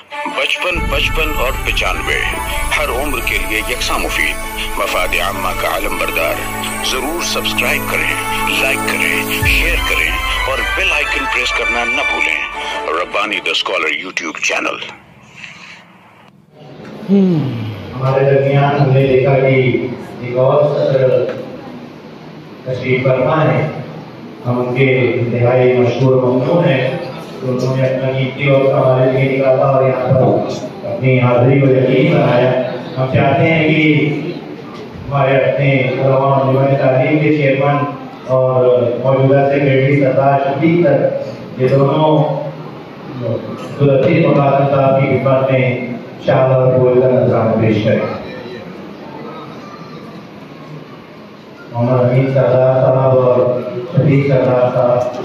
55 55 और 95 हर उम्र के लिए यकसा मुफीद, मफाद आम्मा का आलम बरदार। जरूर सब्सक्राइब करें, लाइक करें, शेयर करें और बेल आइकन प्रेस करना न भूलें। Rabbani the scholar YouTube channel. हमारे दरमियान हमने देखा कि एक और सदर तशरीफ फरमा है, हम उनके इंतहाई मशहूर ममनून हैं। तो उन्होंने अपना कीमती वक्त हमारे लिए निकाला और यहाँ पर अपनी हाजिरी को यकीन बनाया। हम चाहते हैं कि हमारे अपने तालीम के चेयरमैन और मौजूदा सेक्रेटरी सरदार शफीक तक ये दोनों दुलती मुकादम साहब की खिदमत में शाह और बोल का नजराना पेश करें। मोहम्मद अमीन सरदार साहब और शफीक सरदार साहब।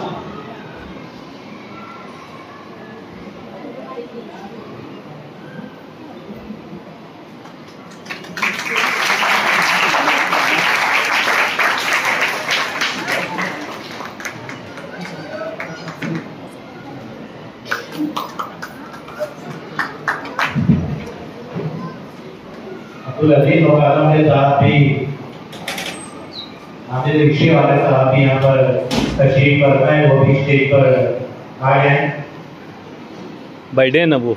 अब्दुल अजीज मुकादम के साथ भी आमिर रिक्शे वाले साहब भी यहाँ पर तशरीफ फरमा है, वो भी स्टेज पर आए हैं। बर्थडे ना वो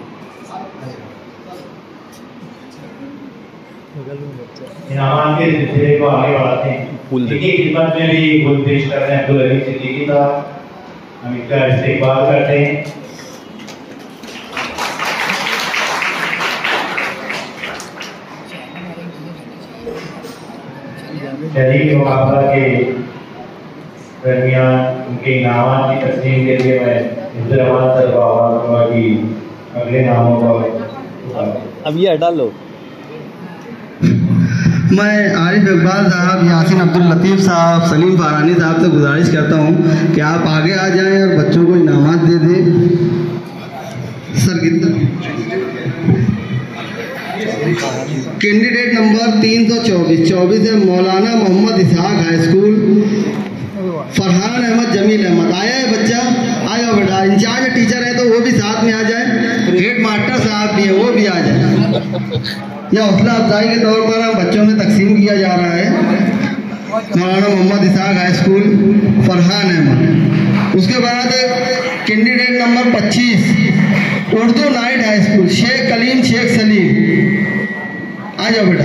इनाम के सिलसिले को आगे बढ़ाते हैं। इनकी खिदमत में भी फूल पेश कर रहे हैं अब्दुल अजीज सिद्दीकी साहब। हम इनका इस्तेकबाल करते हैं। शरीक मुकाबला के दरमियान उनके इनाम की तस्लीम के लिए मैं इंतजाम करवा कि अगले नामों का अब ये हटा लो। मैं आरिफ इकबाल साहब, यासीन अब्दुल लतीफ़ साहब, सलीम फारानी साहब से गुजारिश करता हूँ कि आप आगे आ जाएं और बच्चों को इनामात दे दें। सर कितना कैंडिडेट नंबर 324 है मौलाना मोहम्मद इसहाक हाई स्कूल, फरहान अहमद जमील अहमद। आया है बच्चा? आया बेटा। इंचार्ज टीचर है तो वो भी साथ में आ जाए। हेड मास्टर साहब भी है, वो भी आ जाए। यह हौसला अफजाई के तौर पर हम बच्चों में तकसीम किया जा रहा है। Maulana Mohammad Ishaq high school, Farhan Ahmed. उसके बाद candidate number 25 Urdu night high school, Sheikh Kalim Sheikh Salim. आ जाओ बेटा।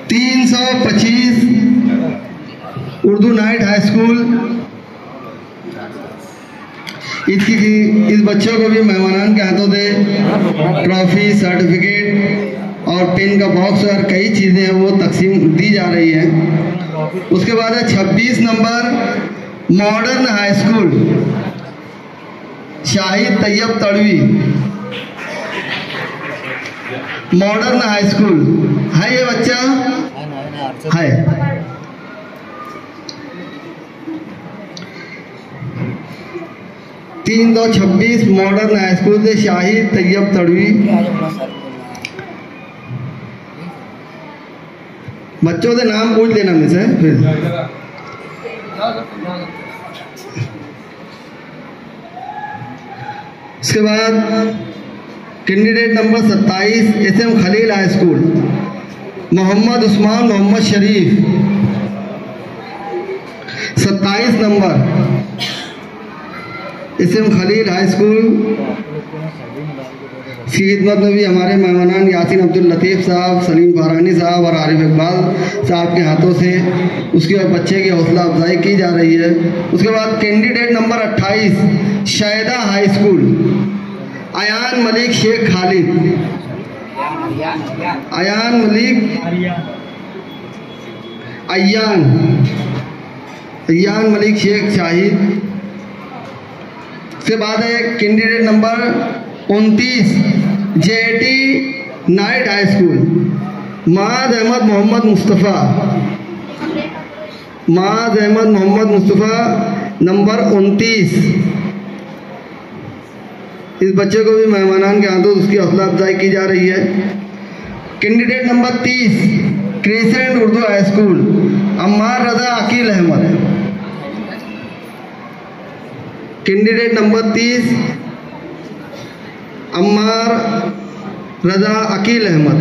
325 उर्दू नाइट हाई स्कूल। इस बच्चों को भी मेहमानान के हाथों से ट्रॉफी, सर्टिफिकेट और पेन का बॉक्स और कई चीज़ें हैं वो तकसीम दी जा रही है। उसके बाद है 26 नंबर modern high school, Shahid Tayyab Tadvi. Modern high school है ये बच्चा है। 326 मॉडर्न हाई स्कूल से शाहिद तैयब तड़वी। बच्चों से नाम पूछ लेना मुझसे फिर। उसके बाद candidate number 27 SM Khalil high school, Mohammad Usman Mohammad Sharif. 27 number SM Khalil high school. इसकी खिदमत में भी हमारे मेहमानान यासीन अब्दुल लतीफ़ साहब, सलीम फारानी साहब और आरिफ इकबाल साहब के हाथों से उसके बच्चे की हौसला अफजाई की जा रही है। उसके बाद candidate number 28 Shaida high school, Ayan Malik Sheikh Khalid. Ayan Malik Ayan Malik Sheikh Shahid. उसके बाद है candidate number 29 JT night high school, माद अहमद मोहम्मद मुस्तफ़ा। माद अहमद मोहम्मद मुस्तफ़ा नंबर 29। इस बच्चे को भी मेहमानान के हाथों उसकी हौसला अफजाई की जा रही है। Candidate number 30 crescent Urdu high school, Ammar Raza Aqeel Ahmed. Candidate number 30 Ammar Raza Aqeel Ahmed.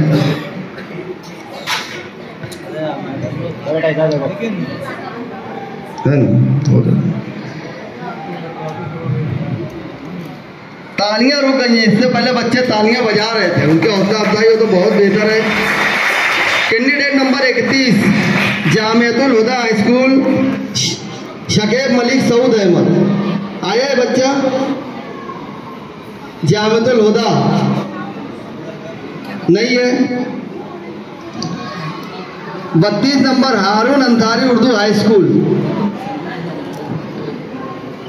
तालियां रुक गई हैं, इससे पहले बच्चे तालियां बजा रहे थे, उनकी हौसला अफजाई हो तो बहुत बेहतर है। Candidate number 31 Jamiatul Huda high school Shakib Malik Saud Ahmed. आया है बच्चा जामियातुल हुदा? नहीं है। 32 number Haroon Ansari Urdu high school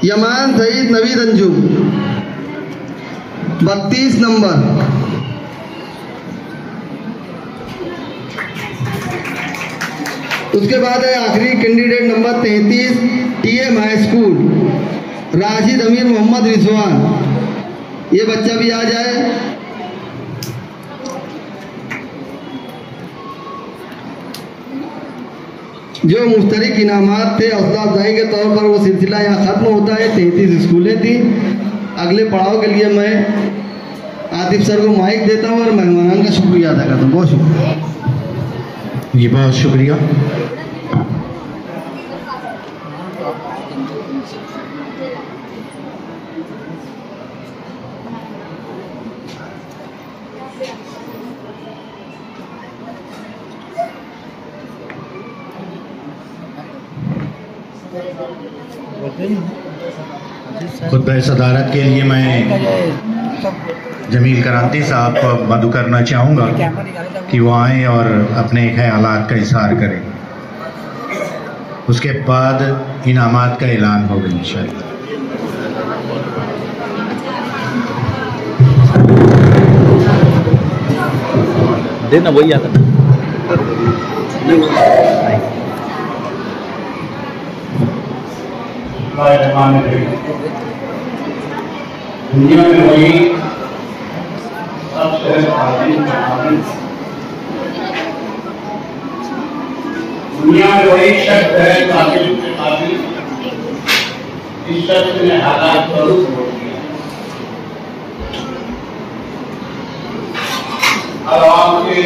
Yaman Saeed Naveed Anjum. 32 number. उसके बाद है आखिरी candidate number 33 TM high school Rashid Amir Mohammad Rizwan. ये बच्चा भी आ जाए। जो मुश्तरक इनामात थे हौसला अफजाई के तौर पर वो सिलसिला यहाँ ख़त्म होता है। 33 स्कूलें थी। अगले पड़ाव के लिए मैं आतिफ सर को माइक देता हूँ और मेहमान का शुक्रिया अदा करता हूँ। बहुत शुक्रिया जी, बहुत शुक्रिया। खुतबा सदारत के लिए मैं जमील करांती साहब को मदु करना चाहूँगा कि वो आएँ और अपने ख्यालात का इज़हार करें। उसके बाद इनामात का ऐलान होगा इंशाअल्लाह। देना वही आता दुनिया में वही दुनिया में वही शख्स है काबिल के काबिल, इस शख्स ने हालात जरूर छोड़ दिया। अब आपके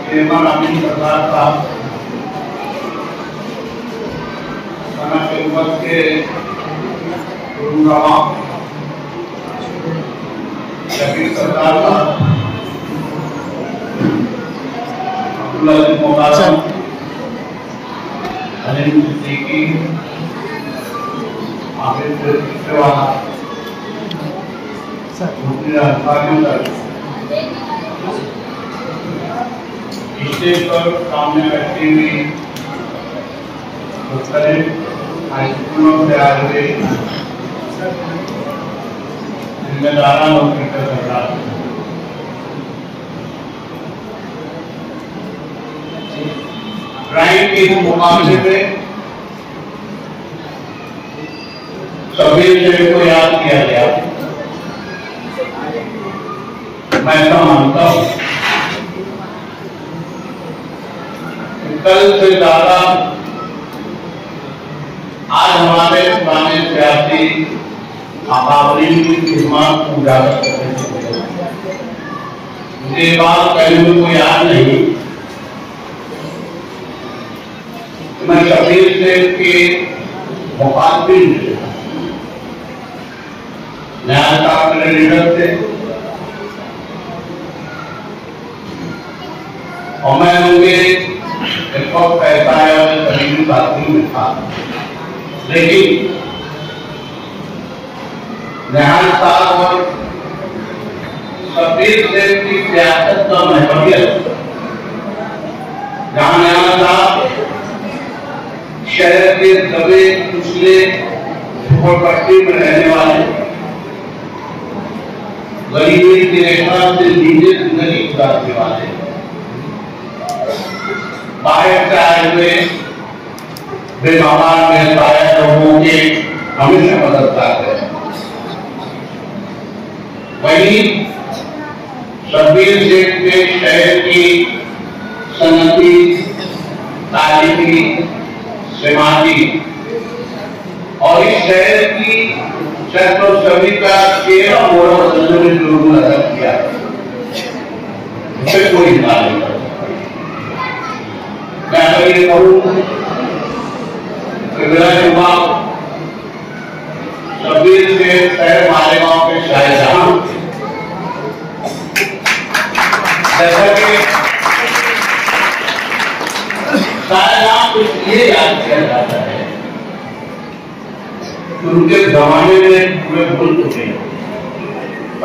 मेहमान अमीन सरदार साहब के उम्र के शकील सरदार साहब अलीम सिद्दीकी आबिद सिवाना स्टेज पर सामने बैठी हुई हाई स्कूलों से आए हुए जिम्मेदारान और टीचर सरदार, ड्राइंग के मुकाबले में सभी विषय को याद किया गया। मैं ऐसा मानता हूँ कल से ज्यादा आज हमारे पुराने सियासी अकाबरीन की खिदमत को उजागर करने से मुझे बात पहलू को याद नहीं। मैं शकील सेठ के मुखातिब न्याय साहब मेरे लीडर थे और मैं उनके एक वक्त ऐसा है करीबी साथी में था, लेकिन न्याय साहब और शकील सेठ की सियासत का महत्व जहां न्याय साहब शहर के दबे कुचले झोपड़पट्टी में रहने वाले गरीबी की रेखा से नीचे जिंदगी गुजारने वाले बाहर से आए हुए बेगुमान बेसहारा लोगों के हमेशा मदद करते हैं। वहीं शकील सेठ के शहर की सनती तारीखी समाजी और इस शहर की शक्ल सभ्यता के 13 मोहर बदलने में जो लोगों ने अदा किया उसे कोई इनकार नहीं कर सकता। मैं अगर ये कहूँ कि मेरा युवा 26 से शहर मालेगांव के शाहजहां, जैसा कि शाहजहां को इसलिए याद किया जाता है कि उनके जमाने में पूरे मुल्क में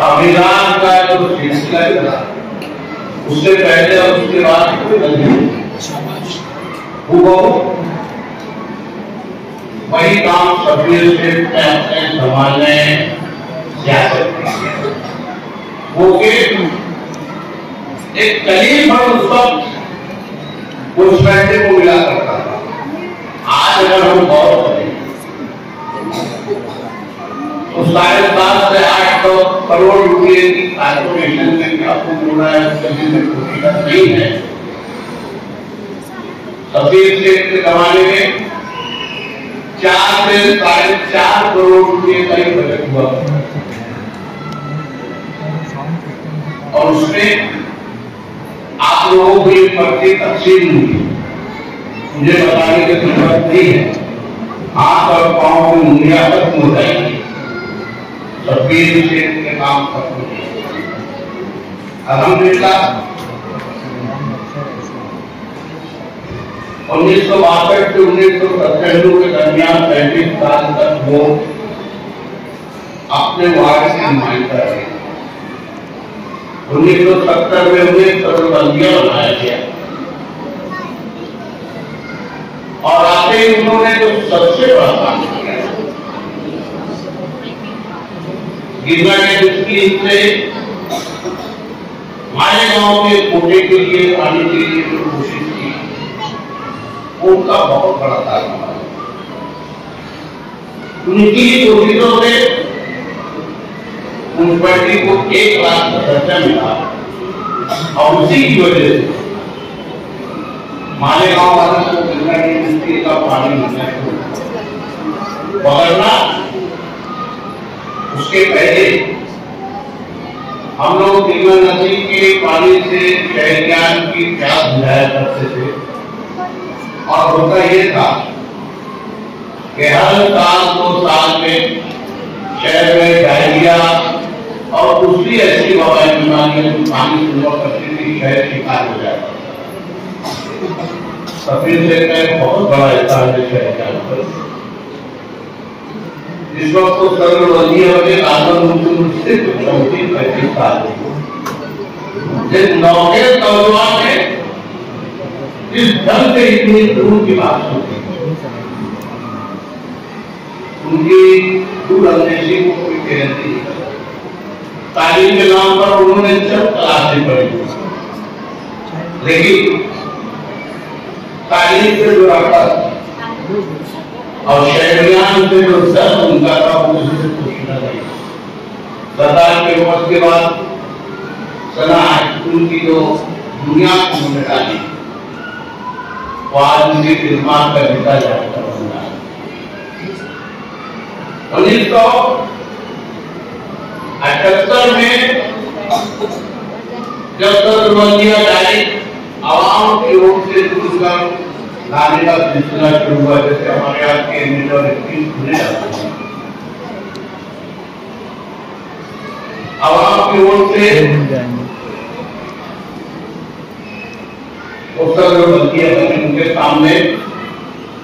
अभियान का जो सिलसिला चला, उससे पहले और उसके बाद कोई नहीं हुआ। वही काम 26 से अपने जमाने सियासत की, वो एक कलील भर उस वक्त उस फैसले को मिला करता था। आज अगर हम गौर करें तो 7.5 से 800 करोड़ रुपए की कारपोरेशन में क्या पूर्ण है, उसके में कोई नहीं है। 26 के जमाने में 4 से 4.5 करोड़ रुपए का ही बजट हुआ और उसमें आप लोगों को एक पर्ची तकसीम हुई। मुझे बताने की जरूरत नहीं है, हाथ और पांव की उंगलियां खत्म हो जाएंगी। 26 के काम खत्म हो जाएंगे। अल्हम्दुलिल्लाह 1962 से 1997 के दरमियान 35 साल तक वो अपने वार्ड के नुमाइंदा रहे। 1970 में उन्हें सरबंदिया बनाया गया और आते ही उन्होंने जो सबसे बड़ा काम किया, गिरना के दृष्टि से मालेगांव के कोटे के लिए पानी के लिए जो कोशिश की, उनका बहुत बड़ा काम है। उनकी कोशिशों से म्युनिसिपैलिटी को 1 लाख का खर्चा मिला और उसी की वजह से मालेगांव वालों को गंगा नदी का पानी मिलना शुरू। वरना उसके पहले हम लोग गंगा नदी के पानी से शहरियान की प्यास बुझाया करते थे और होता ये था कि हर साल 2 साल में शहर में डायरिया और दूसरी ऐसी वबाई बीमारियां जो पानी से हुआ करती थी, शहर शिकार हो जाता था। सफेद से का बहुत बड़ा हिस्सा है शहर के अंदर। इस वक्त तो सर्वबंदी वाले आंदोलन से 34-35 साल नौके तौलवा में इस ढंग से इतनी दूर की बात होती है, उनकी दूरअंदेशी को कोई गारंटी नहीं करता। तालीम के नाम पर उन्होंने सब क्लासें पढ़ी, लेकिन तालीम से जो रखा और शहरियान से जो दर्द उनका था वो मुझे कुछ नहीं। सरदार के वक्त के बाद सना हाईस्कूल की जो बुनियाद उन्होंने डाली, वो आज उनकी निर्माण का हिस्सा जाकर बन रहा है। 1978 में जब सरबंदिया डाली, आवाम की ओर से दूसरा लाने का सिलसिला शुरू हुआ, जैसे हमारे यहाँ के खुले जाते हैं। आवाम की ओर से सरबंदिया बने, उनके सामने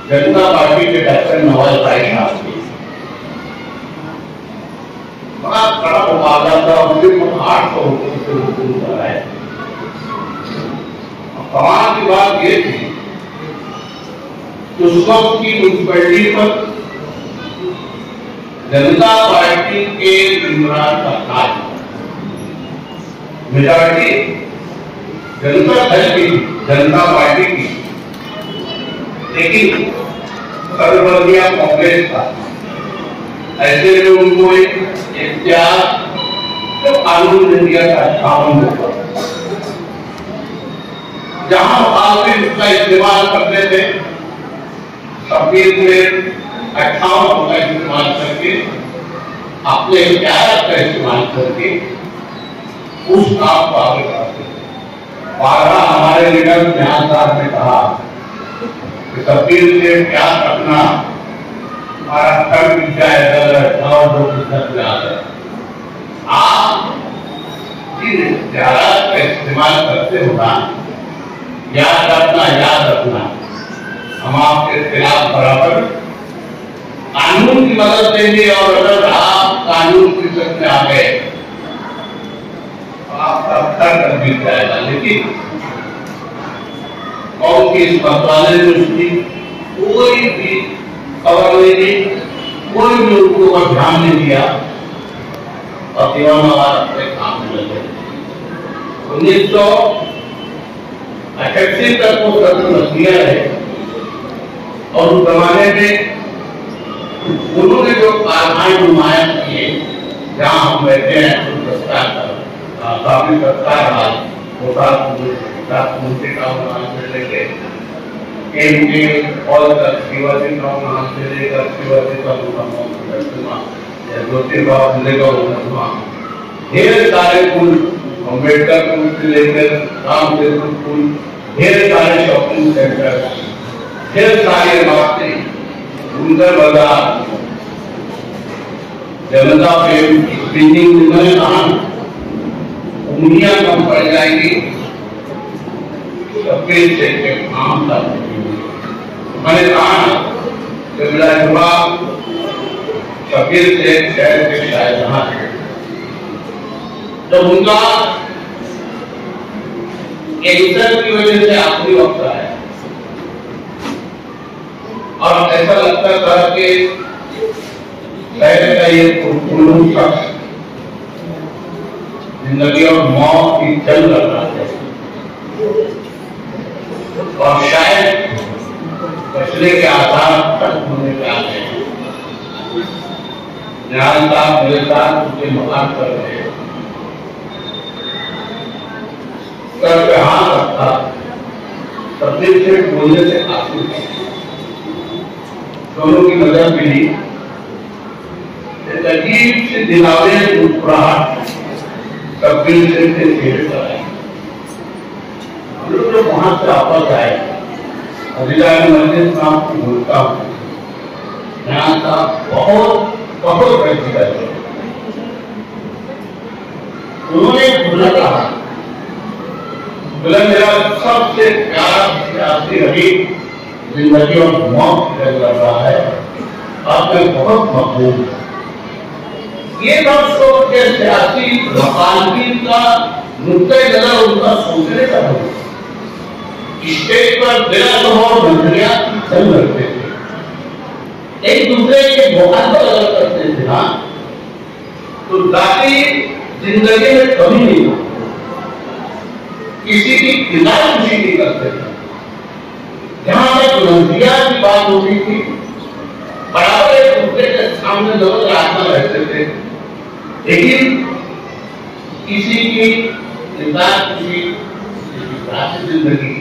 जनता पार्टी के डॉक्टर नवाज भाई साहब थे। बड़ा बड़ा मुकाबला था, उसके 800 से ऊपर कराए। कमाल की बात ये थी कि उस वक्त की म्युनिसिपैलिटी पर जनता पार्टी के मेंबरान का राज, मेजॉरिटी जनता दल की, जनता पार्टी की, लेकिन सर्वबंदिया कांग्रेस का। ऐसे में उनको एक इख्तियार जो कानून ने दिया था 58 को, जहां काफी उसका इस्तेमाल करते थे, 26 में 58 का इस्तेमाल करके अपने प्यार का इस्तेमाल करके उस काम को आगे बढ़ाते हैं। बारह हमारे लीडर ध्यान साहब ने कहा कि कबीर से प्यार रखना हमारा कर्म विद्या और जो याद है। आप जिन प्यार का इस्तेमाल करते हो ना, याद रखना हम आपके खिलाफ बराबर कानून की मदद देंगे, और अगर आप कानून की सख्त में आ गए तो आपका कर मिल जाएगा। लेकिन कौन की इस मंत्रालय में उसकी कोई भी खबर नहीं दी, कोई भी उनको ऊपर ध्यान नहीं दिया और दीवानावाद अपने काम में लगे। 1988 तक वो सत्र दिया है और उस जमाने में उन्होंने जो कारखाने नुमाया किए, जहां हम बैठे हैं काफी सस्ता रहा, मुख्यमंत्री का नाम से लेके केंद्रीय और शिवाजी का नाम से लेकर शिवाजी का ज्योतिबा जिले का हुआ, ढेर सारे पुल, अम्बेडकर पुल से लेकर राम सेतु पुल, ढेर सारे शॉपिंग सेंटर, ढेर सारी इमारतें, सुंदर बाजार, जनता पे स्क्रीनिंग में उंगलियां कम पड़ जाएंगी, कबीर से काम था। मैंने कहा कि मेरा जवाब कबीर से शहर के शाहजहां है। जब उनका कैंसर की वजह से आखिरी वक्त आया और ऐसा लगता था कि शहर का ये पुरखुलू शख्स जिंदगी और मौत की जंग लड़ रहा है और शायद बचने के आधार तक होने के आ गए हैं। ध्यान साहब मेरे साथ उनके मकान कर रहे हैं, सर पे हाथ रखा, तबदील से बोलने से आंसू दोनों की नजर मिली, अजीब से दिलावे मुस्कुराहट कबीर से चेहरे पर आई। हम लोग जब वहां से वापस आए, मंदिर नाम की भूलता हूँ, यहाँ का बहुत बहुत बड़ी है। उन्होंने बोला कहा, बोला मेरा सबसे प्यारा सियासी रही जिंदगी और मौत लड़ रहा है, आपने बहुत मकबूल। ये बात सोच के सियासी वकालती का नुक्ते नजर उनका सोचने का हो। स्टेज पर बिना और मंत्रियां चल रहे थे, एक दूसरे के मुखातिब अलग करते थे ना, तो जाति जिंदगी में कभी नहीं हो, किसी की खिलाफ खुशी नहीं करते थे। जहां तक मंत्रियां की बात होती थी, बराबर एक दूसरे के सामने जरूर आत्मा रहते थे, लेकिन किसी की जिंदगी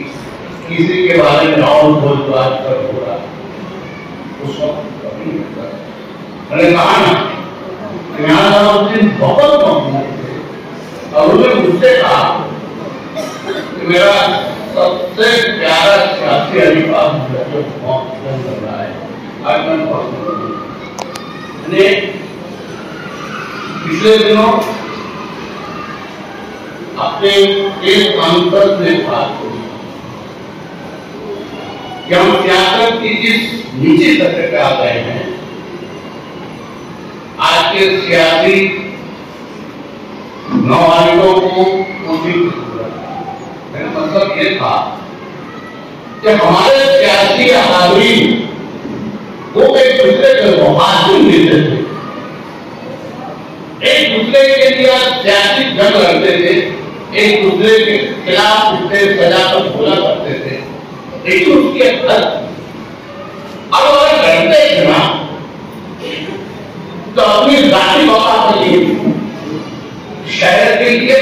किसी के बारे में और बोल बात कर होगा उस वक्त कभी नहीं होता। मैंने कहा ना कि यहाँ उस दिन बहुत मकबूल थे और उन्होंने मुझसे कहा कि मेरा सबसे प्यारा सियासी अलीफाज कर रहा है। आज मैं पिछले दिनों अपने एक सांसद ने बात की कि हम सियासत की जिस नीचे सतह पे आ गए हैं, आज के सियासी नौजवानों को कोशिश, मेरा मतलब ये था कि हमारे सियासी आदमी वो एक दूसरे के मुहाजिर देते थे, एक दूसरे के लिए सियासी जंग लड़ते थे, एक दूसरे के खिलाफ उठते सजा कर बोला करते थे, लेकिन उसके अंदर अब अगर लड़ते थे ना तो अपनी जाति वफा के लिए, शहर के लिए,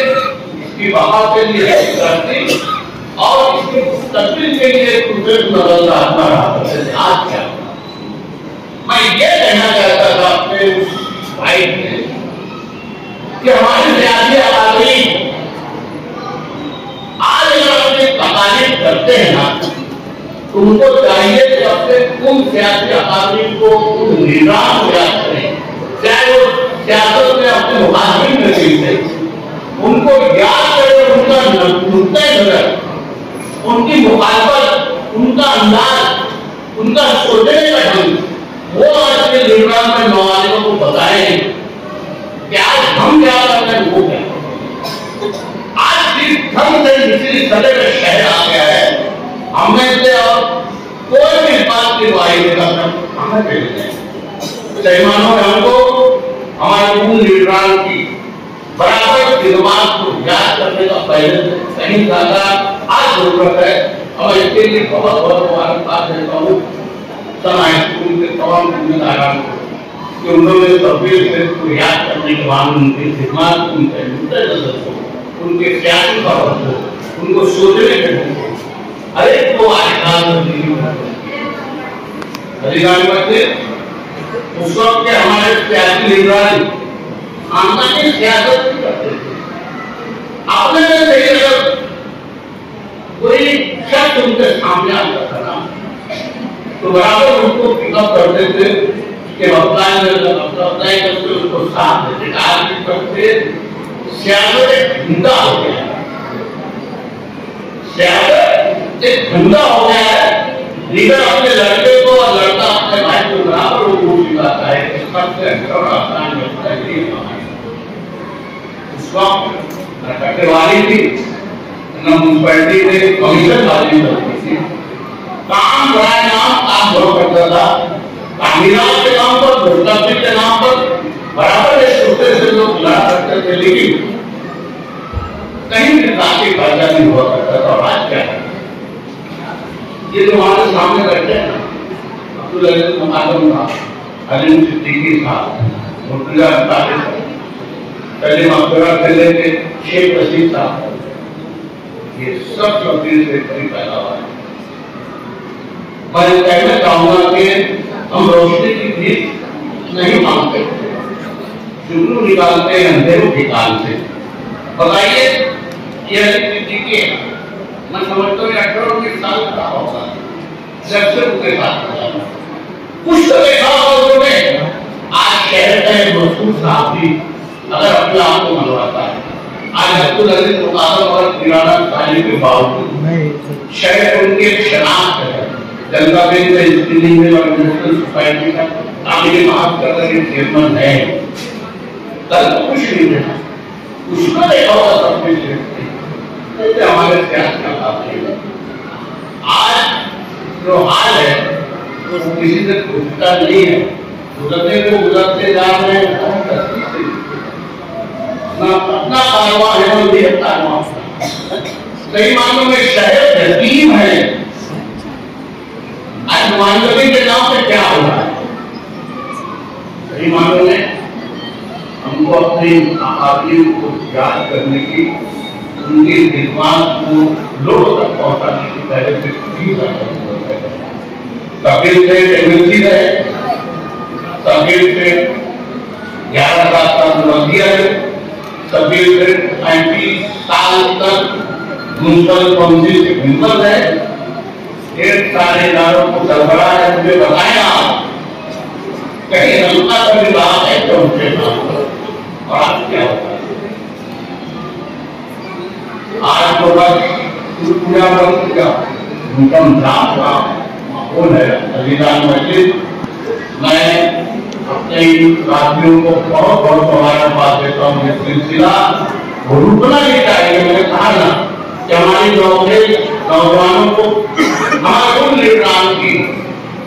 इसकी वफा के लिए करते और इसके मुस्तकबिल के लिए एक दूसरे को नजर आत्मा रहा करते थे। आज क्या मैं ये कहना चाहता था अपने उस भाई कि हमारी सियासी अकादमी आज अगर अपनी तकालीफ करते हैं ना, तो उनको चाहिए कि अपने उन सियासी अकादमी को उन निजाम को याद करें, चाहे वो सियासत में अपने मुखालिफ में थे, उनको याद करें, उनका नुक्ता नजर, उनकी मुखालफत, उनका अंदाज, उनका सोचने का ढंग, वो आज के निजाम में नौजवानों को बताएं कि आज हम क्या कर रहे हैं, वो क्या आज जिस ढंग से मिस्री सदर में शहर आ गया है, हमें से और कोई भी इस बात की गवाही नहीं कर सकता, हमें भेजते हैं सैमानों में हमको हमारे मूल लीडरान की बराबर खिदमत को याद करने का पहले से कहीं ज्यादा आज जरूरत है। और इसके लिए बहुत बहुत मुबारकबाद देता हूँ समाज स्कूल के तमाम जिम्मेदारों को कि उन्होंने तस्वीर से को याद करने के बाद उनकी खिदमत, उनके दूसरे नजर को, उनके सियासी भाव को, उनको सोचने के ढंग को, अरे तो अधिकारी बच्चे उस वक्त के हमारे सियासी लीडर आमदनी सियासत भी करते थे। आपने से अगर कोई शख्स उनके सामने आता था तो बराबर उनको पिकअप करते थे कि अप्लाई करके उनको साथ देते। आज भी करते सियासत एक धंधा हो गया, सियासत एक धंधा हो गया है। लीडर अपने लड़के को और लड़का अपने भाई को बराबर वोट दिलाता है, सबसे आसान व्यवस्था ये उस वक्त न कटेवाली थी न म्यूनसिपैलिटी में कमीशन वाली होती थी। काम बड़ा नाम काम हुआ करता था, तामीरात के नाम पर, भ्रष्टाचार के नाम पर बराबर एक दूसरे से लोग बुला करते थे, लेकिन कहीं भी काफी फायदा नहीं हुआ करता था। और आज क्या है, ये जो हमारे सामने बैठे हैं ना, अब्दुल अजीज मुकादम था, अलीम सिद्दीकी था, मुर्तजा अंसारी था, पहले मकबरा जिले के शेख रशीद था, ये सब शब्दों से कहीं पैदा हुआ है। मैं कहना चाहूंगा कि हम रोशनी की भीख नहीं मांगते, जुगनू निकालते हैं अंधेरों की काल से। बताइए ये सिद्दीकी मैं समझता हूँ 18 साल का होगा जब से उनके साथ कुछ तो देखा होगा उन्होंने। आज शहर का एक मशहूर साहब भी अगर अपने आप को मनवाता है, आज अब्दुल अजीज मुकादम और किराना खाली के बावजूद शहर उनके शनाख्त है। जनता बैंक का स्क्रीनिंग में और नेशनल सोसाइटी का तामीर माफ कर रहे चेयरमैन है। कल तो कुछ नहीं देखा, कुछ तो देखा होगा सब कुछ हमारे सियासत का काम है। आज जो हाल है वो किसी से पूछता नहीं है, गुजरते को गुजरते जा रहे हैं, अपना कारोबार है वो भी कारोबार। कई मामलों में शहर यतीम है। आज नुमाइंदगी के नाम पे क्या हो रहा है, कई मामलों में हमको अपनी आबादी को याद करने की, उनके दिमाग को लोगों तक पहुंचाने की पहले से कपिल से एमएलसी है, कपिल से 11 साल का मुखिया है, कपिल से 35 साल तक म्युनिसिपल काउंसिल के मेंबर है। एक सारे इदारों को सरबराह है, मुझे बताया कहीं रमता का विभाग है तो उनके नाम और आज क्या होता है। आज तो बस पूजा बंद का हुक्म था माहौल है। अजीजान मस्जिद मैं अपने साथियों को बहुत बहुत मुबारकबाद देता हूँ। ये सिलसिला रुकना नहीं चाहिए। मैंने कहा ना कि हमारी नौजवानों को हमारे उन लीडरान की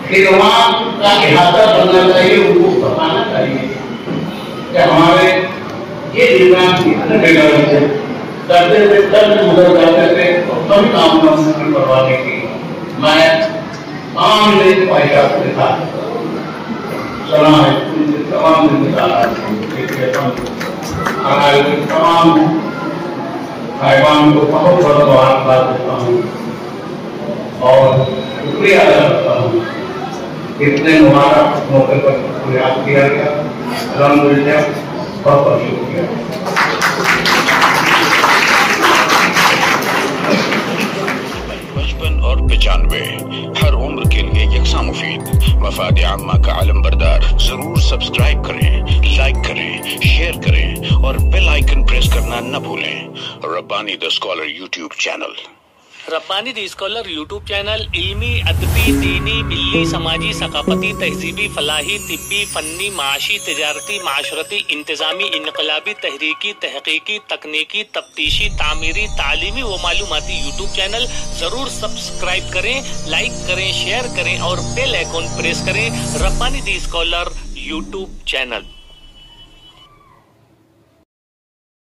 खिदमत का इहाता बनना चाहिए, उनको बताना चाहिए कि हमारे ये लीडरान कितने बेगल थे, करते थे दर्द गुजर जाते थे और कभी काम करवाने की मैं तमाम नई ख्वाहिशात के साथ सलाह तमाम तमाम साहिबान को बहुत बहुत मुबारकबाद देता हूँ और शुक्रिया अदा करता हूँ। इतने मुबारक मौके पर याद किया गया। बहुत बहुत शुक्रिया। बचपन और 95 हर उम्र के लिए यकसा मुफीद। मफाद आम्मा का आलम बरदार। जरूर सब्सक्राइब करें, लाइक करें, शेयर करें और बेल आइकन प्रेस करना न भूलें। Rabbani the scholar YouTube channel. Rabbani the scholar YouTube channel इल्मी, अदबी, दीनी, मिल्ली, समाजी, सकाफती, तहजीबी, फलाही, तिब्बी, फन्नी, माशी, तिजारती, माशरती, इंतजामी, इनकलाबी, तहरीकी, तहकीकी, तकनीकी, तफ्तीशी, तामीरी, तालीमी व मालूमाती यूट्यूब चैनल जरूर सब्सक्राइब करें, लाइक करें, शेयर करें और बेल आइकन प्रेस करें। Rabbani the scholar YouTube channel.